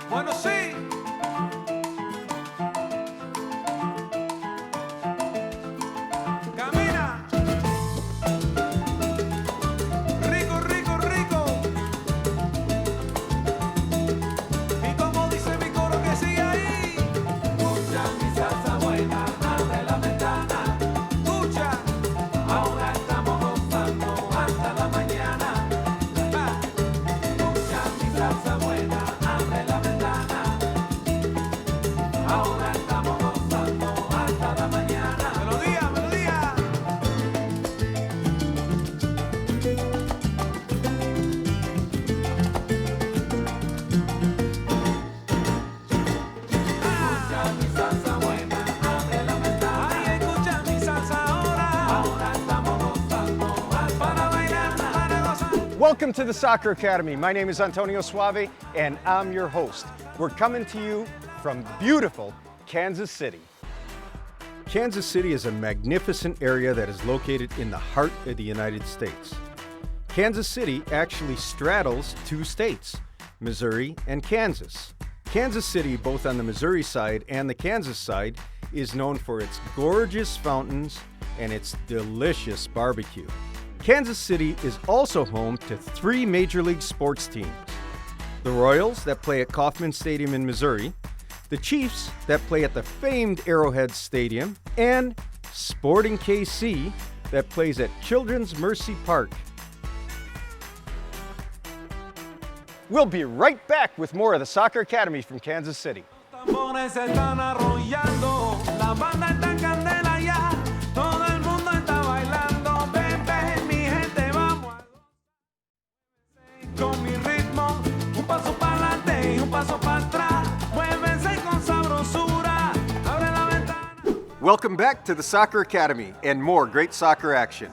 Bueno, sí. Camina. Rico, rico, rico. Y como dice mi coro que sigue ahí. Escucha mi salsa buena, abre la ventana. Escucha. Ahora estamos gozando hasta la mañana. Escucha mi salsa buena, abre la ventana. Ahora estamos gozando hasta la mañana. Melodía, melodía. Escucha mi salsa buena, abre la ventana. Ay, escucha mi salsa ahora. Ahora estamos gozando para bailar, para gozar. Welcome to the Soccer Academy. My name is Antonio Soave, and I'm your host. We're coming to you from beautiful Kansas City. Kansas City is a magnificent area that is located in the heart of the United States. Kansas City actually straddles two states, Missouri and Kansas. Kansas City, both on the Missouri side and the Kansas side, is known for its gorgeous fountains and its delicious barbecue. Kansas City is also home to three major league sports teams. The Royals, that play at Kauffman Stadium in Missouri, the Chiefs, that play at the famed Arrowhead Stadium, and Sporting KC, that plays at Children's Mercy Park. We'll be right back with more of the Soccer Academy from Kansas City. Tambores se están arrollando, la banda está en candela ya, todo el mundo está bailando, ven, ven, mi gente, vamos a gozar. Con mi ritmo, un paso para adelante y un paso para atrás, muévense con sabrosura, abre la ventana. Welcome back to the Soccer Academy and more great soccer action.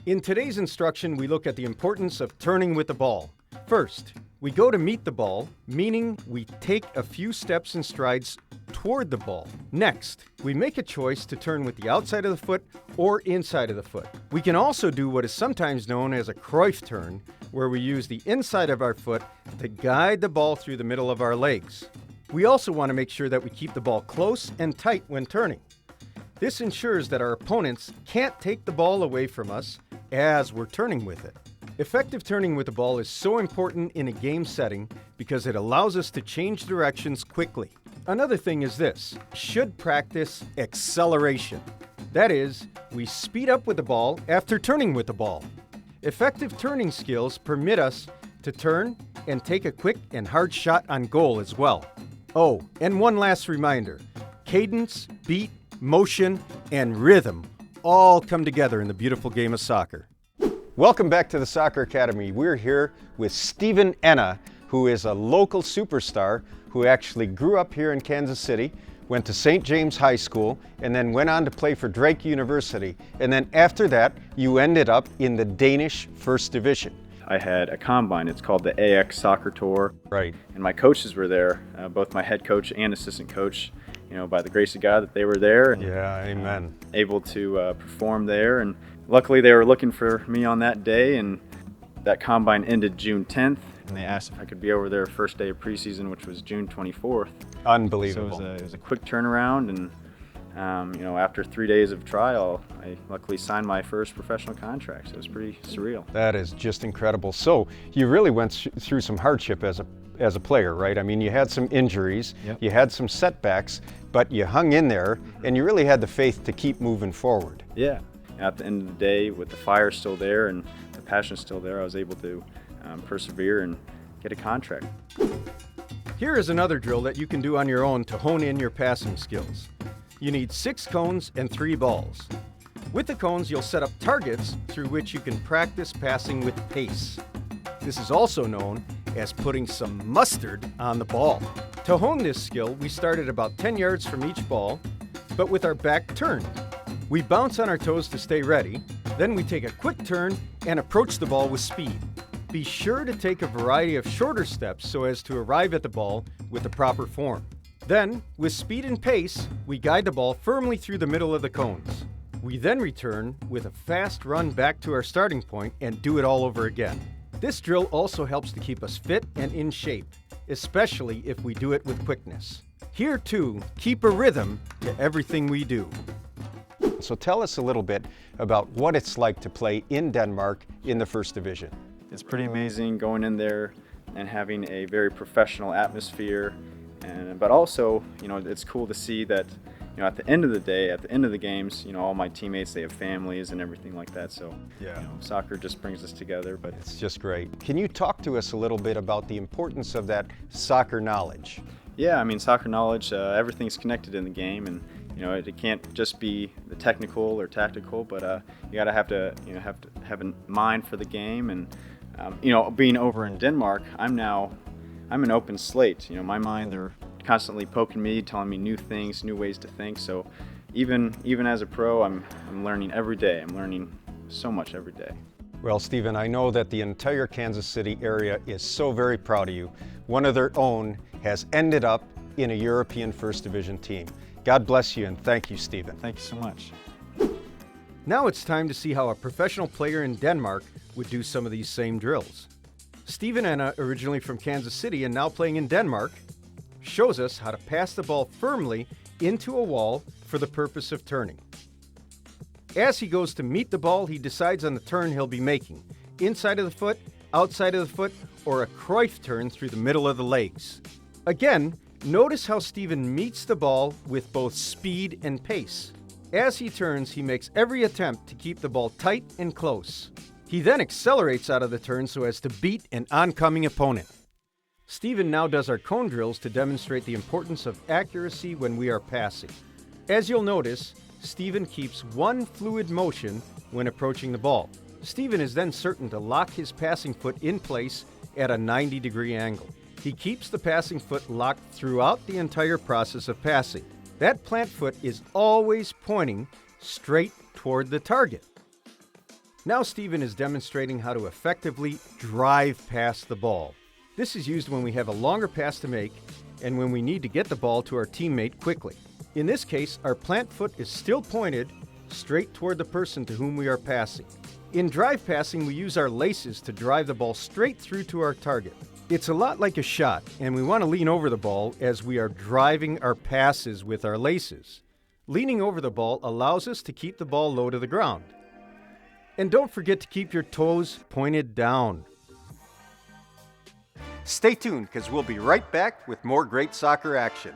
In today's instruction, we look at the importance of turning with the ball. First, we go to meet the ball, meaning we take a few steps and strides toward the ball. Next, we make a choice to turn with the outside of the foot or inside of the foot. We can also do what is sometimes known as a Cruyff turn, where we use the inside of our foot to guide the ball through the middle of our legs. We also want to make sure that we keep the ball close and tight when turning. This ensures that our opponents can't take the ball away from us as we're turning with it. Effective turning with the ball is so important in a game setting because it allows us to change directions quickly. Another thing is this: should practice acceleration. That is, we speed up with the ball after turning with the ball. Effective turning skills permit us to turn and take a quick and hard shot on goal as well. Oh, and one last reminder: cadence, beat, motion, and rhythm all come together in the beautiful game of soccer. Welcome back to the Soccer Academy. We're here with Steven Enna, who is a local superstar who actually grew up here in Kansas City, went to St. James High School, and then went on to play for Drake University. And then after that, you ended up in the Danish First Division. I had a combine. It's called the AX Soccer Tour. Right. And my coaches were there, both my head coach and assistant coach. You know, by the grace of God that they were there. And, Yeah, amen. able to perform there. And luckily they were looking for me on that day, and that combine ended June 10th. And they asked if I could be over there first day of preseason, which was June 24th. Unbelievable. So it was a quick turnaround, and you know, after 3 days of trial, I luckily signed my first professional contract. So it was pretty surreal. That is just incredible. So you really went through some hardship as a player, right? I mean, you had some injuries, Yep. you had some setbacks, but you hung in there, and you really had the faith to keep moving forward. Yeah. At the end of the day, with the fire still there and the passion still there, I was able to persevere and get a contract. Here is another drill that you can do on your own to hone in your passing skills. You need 6 cones and 3 balls. With the cones, you'll set up targets through which you can practice passing with pace. This is also known as putting some mustard on the ball. To hone this skill, we start at about 10 yards from each ball, but with our back turned. We bounce on our toes to stay ready, then we take a quick turn and approach the ball with speed. Be sure to take a variety of shorter steps so as to arrive at the ball with the proper form. Then, with speed and pace, we guide the ball firmly through the middle of the cones. We then return with a fast run back to our starting point and do it all over again. This drill also helps to keep us fit and in shape, especially if we do it with quickness. Here too, keep a rhythm to everything we do. So tell us a little bit about what it's like to play in Denmark in the First Division. It's pretty amazing going in there and having a very professional atmosphere, but also, it's cool to see that, at the end of the day, at the end of the games, all my teammates, they have families and everything like that. So, soccer just brings us together. But it's just great. Can you talk to us a little bit about the importance of that soccer knowledge? Yeah, soccer knowledge, everything's connected in the game, and it can't just be the technical or tactical, but you gotta have to have a mind for the game. And being over in Denmark, I'm an open slate. My mind, they're constantly poking me, telling me new things, new ways to think. So even as a pro, I'm learning every day. I'm learning so much every day. Well, Stephen, I know that the entire Kansas City area is so very proud of you. One of their own has ended up in a European First Division team. God bless you, and thank you, Stephen. Thank you so much. Now it's time to see how a professional player in Denmark would do some of these same drills. Stephen Anna, originally from Kansas City and now playing in Denmark, shows us how to pass the ball firmly into a wall for the purpose of turning. As he goes to meet the ball, he decides on the turn he'll be making, inside of the foot, outside of the foot, or a Cruyff turn through the middle of the legs. Again, notice how Stephen meets the ball with both speed and pace. As he turns, he makes every attempt to keep the ball tight and close. He then accelerates out of the turn so as to beat an oncoming opponent. Stephen now does our cone drills to demonstrate the importance of accuracy when we are passing. As you'll notice, Stephen keeps one fluid motion when approaching the ball. Stephen is then certain to lock his passing foot in place at a 90-degree angle. He keeps the passing foot locked throughout the entire process of passing. That plant foot is always pointing straight toward the target. Now Stephen is demonstrating how to effectively drive past the ball. This is used when we have a longer pass to make and when we need to get the ball to our teammate quickly. In this case, our plant foot is still pointed straight toward the person to whom we are passing. In drive passing, we use our laces to drive the ball straight through to our target. It's a lot like a shot, and we want to lean over the ball as we are driving our passes with our laces. Leaning over the ball allows us to keep the ball low to the ground. And don't forget to keep your toes pointed down. Stay tuned, because we'll be right back with more great soccer action.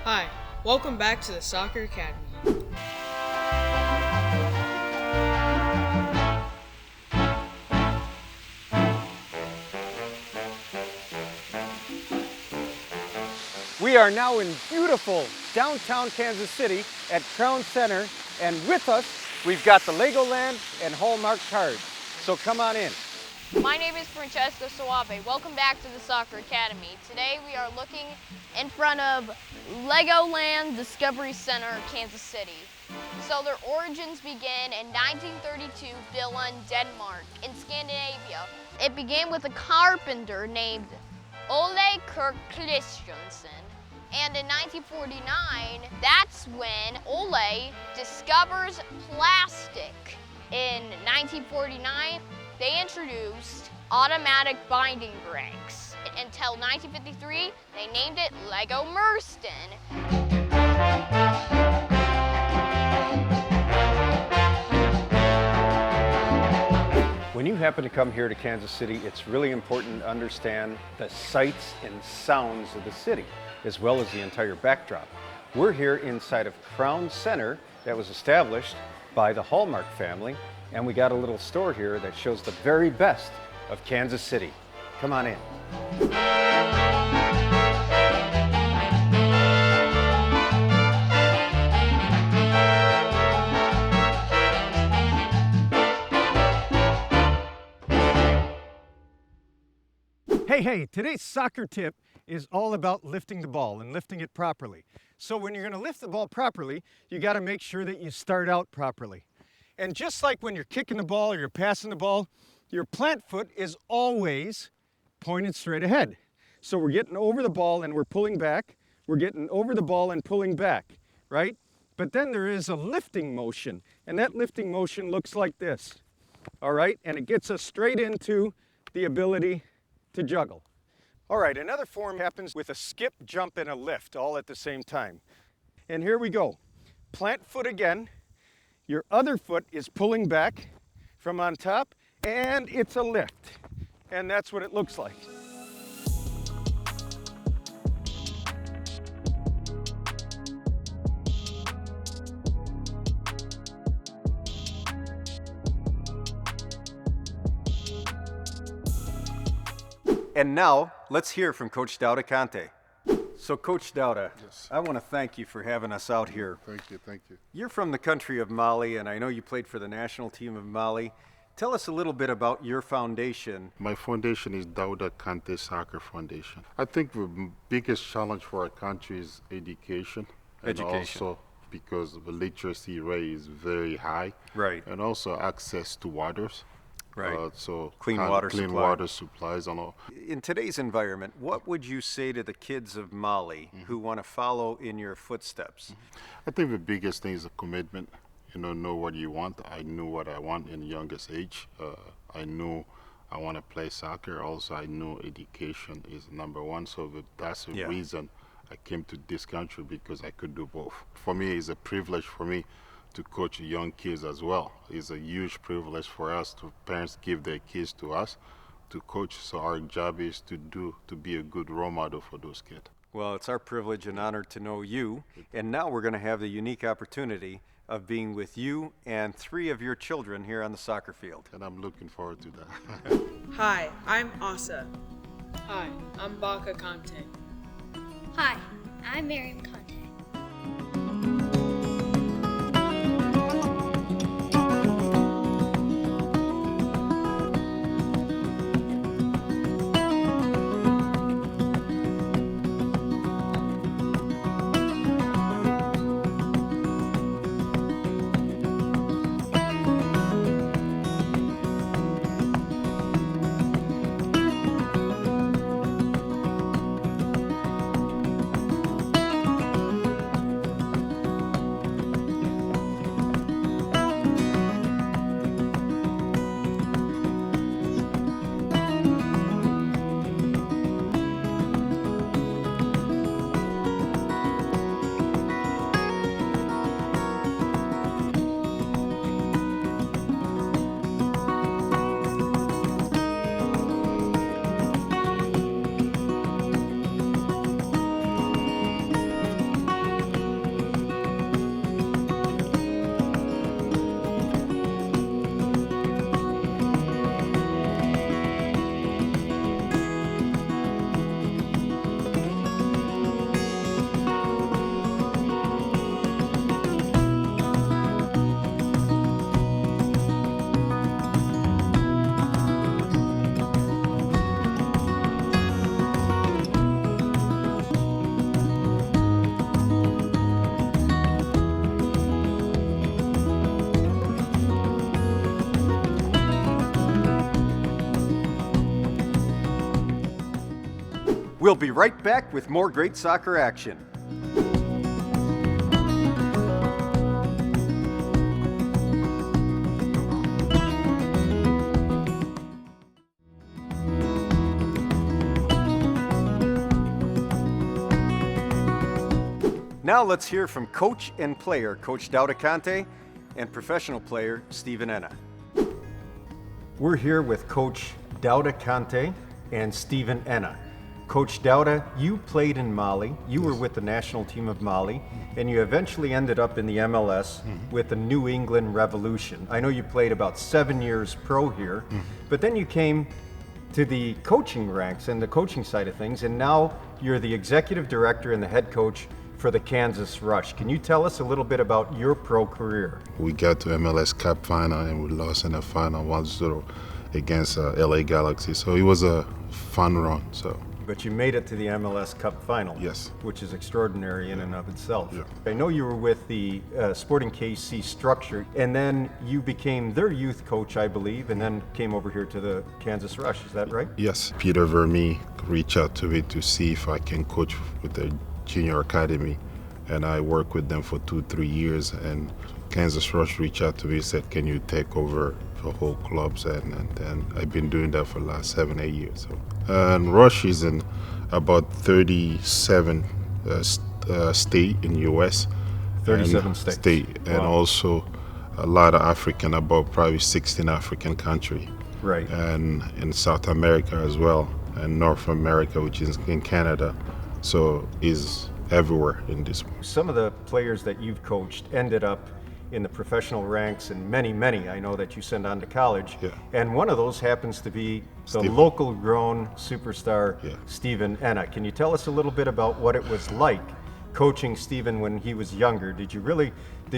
Hi, welcome back to the Soccer Academy. We are now in beautiful downtown Kansas City at Crown Center, and with us, we've got the Legoland and Hallmark cards. So come on in. My name is Francesco Soave. Welcome back to the Soccer Academy. Today we are looking in front of Legoland Discovery Center, Kansas City. So their origins begin in 1932, Billund, Denmark, in Scandinavia. It began with a carpenter named Ole Kirk Christiansen. And in 1949, that's when Ole discovers plastic. In 1949, they introduced automatic binding brakes. Until 1953, they named it Lego Merston. When you happen to come here to Kansas City, it's really important to understand the sights and sounds of the city, as well as the entire backdrop. We're here inside of Crown Center that was established by the Hallmark family, and we got a little store here that shows the very best of Kansas City. Come on in. Hey, today's soccer tip is all about lifting the ball and lifting it properly. So when you're going to lift the ball properly, you got to make sure that you start out properly. And just like when you're kicking the ball or you're passing the ball, your plant foot is always pointed straight ahead. So we're getting over the ball and we're pulling back. We're getting over the ball and pulling back, right? But then there is a lifting motion, and that lifting motion looks like this, all right? And it gets us straight into the ability to juggle. All right, another form happens with a skip, jump, and a lift all at the same time. And here we go. Plant foot again. Your other foot is pulling back from on top, and it's a lift. And that's what it looks like. And now, let's hear from Coach Daouda Kante. So Coach Daouda, Yes. I want to thank you for having us out here. Thank you, thank you. You're from the country of Mali, and I know you played for the national team of Mali. Tell us a little bit about your foundation. My foundation is Daouda Kante Soccer Foundation. I think the biggest challenge for our country is education. And Education. also because the literacy rate is very high. Right. And also access to waters. Right. So Clean kind of water clean supply. water supplies and all. In today's environment, what would you say to the kids of Mali who want to follow in your footsteps? I think the biggest thing is a commitment. Know what you want. I knew what I want in the youngest age. I knew I want to play soccer. Also, I knew education is number one. So that's the Yeah. reason I came to this country, because I could do both. For me, it's a privilege for me to coach young kids as well. It's a huge privilege for us to parents give their kids to us to coach. So our job is to be a good role model for those kids. Well, it's our privilege and honor to know you. And now we're going to have the unique opportunity of being with you and 3 of your children here on the soccer field. And I'm looking forward to that. Hi, I'm Asa. Hi, I'm Baka Kante. Hi, I'm Miriam Kante. We'll be right back with more great soccer action. Now let's hear from coach and player, Coach Daouda Kante, and professional player, Steven Enna. We're here with Coach Daouda Kante and Steven Enna. Coach Daouda, you played in Mali. You were with the national team of Mali, and you eventually ended up in the MLS with the New England Revolution. I know you played about 7 years pro here, but then you came to the coaching ranks and the coaching side of things, and now you're the executive director and the head coach for the Kansas Rush. Can you tell us a little bit about your pro career? We got to MLS Cup final and we lost in the final 1-0 against LA Galaxy. So it was a fun run. So but you made it to the MLS Cup final. Yes. Which is extraordinary in and of itself. Yeah. I know you were with the Sporting KC structure, and then you became their youth coach, I believe, and then came over here to the Kansas Rush. Is that right? Yes. Peter Verme reached out to me to see if I can coach with the junior academy, and I worked with them for 2-3 years, and Kansas Rush reached out to me and said, can you take over the whole clubs, and I've been doing that for the last 7-8 years. So, and Rush is in about 37 state in U.S. 37 states. And Wow. also a lot of African, about probably 16 African country. Right. And in South America as well, and North America, which is in Canada. So is everywhere in this. Some of the players that you've coached ended up in the professional ranks, and many I know that you send on to college. Yeah. And one of those happens to be the Steven. local grown superstar, Yeah. Steven Enna. Can you tell us a little bit about what it was like coaching Steven when he was younger? Did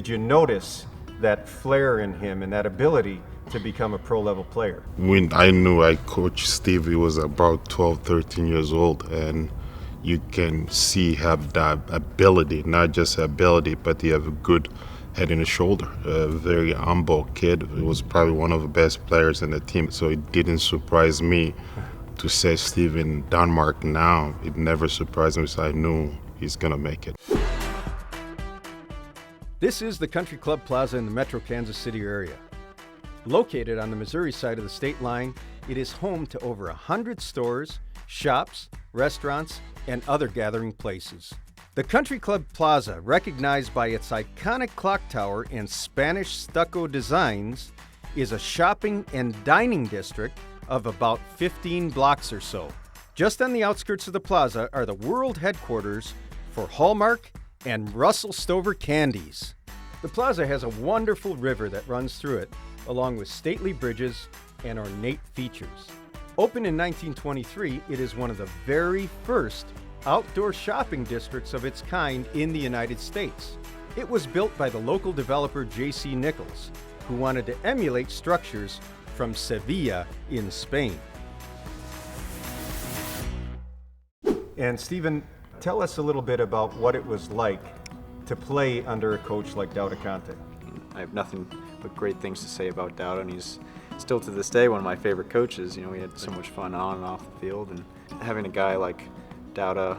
you notice that flair in him and that ability to become a pro level player? When I knew I coached Steve, he was about 12, 13 years old, and you can see have that ability, not just ability, but he have a good head and shoulder. A very humble kid. He was probably one of the best players in the team, so it didn't surprise me to say Steve in Denmark now. It never surprised me, so I knew he's gonna make it. This is the Country Club Plaza in the Metro Kansas City area. Located on the Missouri side of the state line, it is home to over 100 stores, shops, restaurants, and other gathering places. The Country Club Plaza, recognized by its iconic clock tower and Spanish stucco designs, is a shopping and dining district of about 15 blocks or so. Just on the outskirts of the plaza are the world headquarters for Hallmark and Russell Stover candies. The plaza has a wonderful river that runs through it, along with stately bridges and ornate features. Opened in 1923, it is one of the very first outdoor shopping districts of its kind in the United States. It was built by the local developer J.C. Nichols, who wanted to emulate structures from Sevilla in Spain. And Stephen, tell us a little bit about what it was like to play under a coach like Daouda Kante. I have nothing but great things to say about Daouda, and he's still to this day one of my favorite coaches. You know, we had so much fun on and off the field, and having a guy like Daouda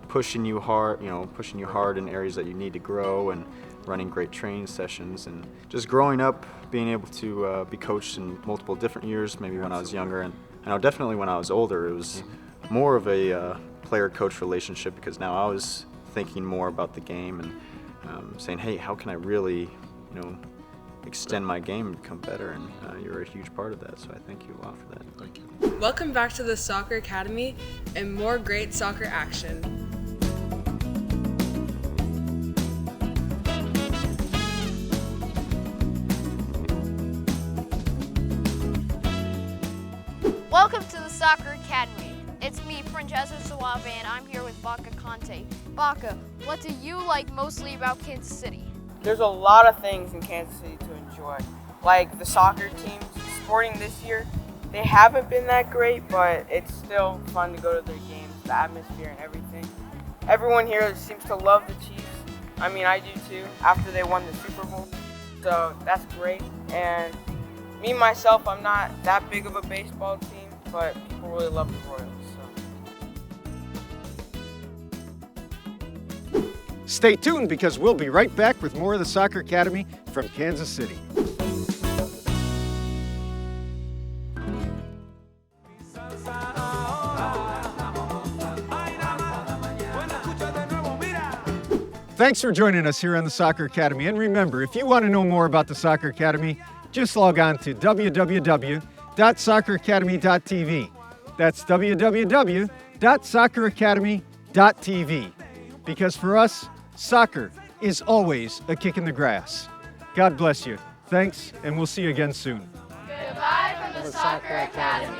pushing you hard in areas that you need to grow, and running great training sessions, and just growing up, being able to be coached in multiple different years, maybe when I was younger, and I know definitely when I was older, it was more of a player-coach relationship, because now I was thinking more about the game and saying, hey, how can I really, extend my game and become better, and you're a huge part of that, so I thank you a lot for that. Thank you. Welcome back to the Soccer Academy and more great soccer action. Welcome to the Soccer Academy. It's me, Francesco Soave, and I'm here with Baka Kante. Baka, what do you like mostly about Kansas City? There's a lot of things in Kansas City to enjoy. Like the soccer teams, Sporting this year, they haven't been that great, but it's still fun to go to their games, the atmosphere and everything. Everyone here seems to love the Chiefs. I mean, I do too, after they won the Super Bowl. So that's great. And me, myself, I'm not that big of a baseball team, but people really love the Royals. Stay tuned, because we'll be right back with more of the Soccer Academy from Kansas City. Thanks for joining us here on the Soccer Academy. And remember, if you want to know more about the Soccer Academy, just log on to www.socceracademy.tv. That's www.socceracademy.tv. Because for us, soccer is always a kick in the grass. God bless you. Thanks, and we'll see you again soon. Goodbye from the Soccer Academy.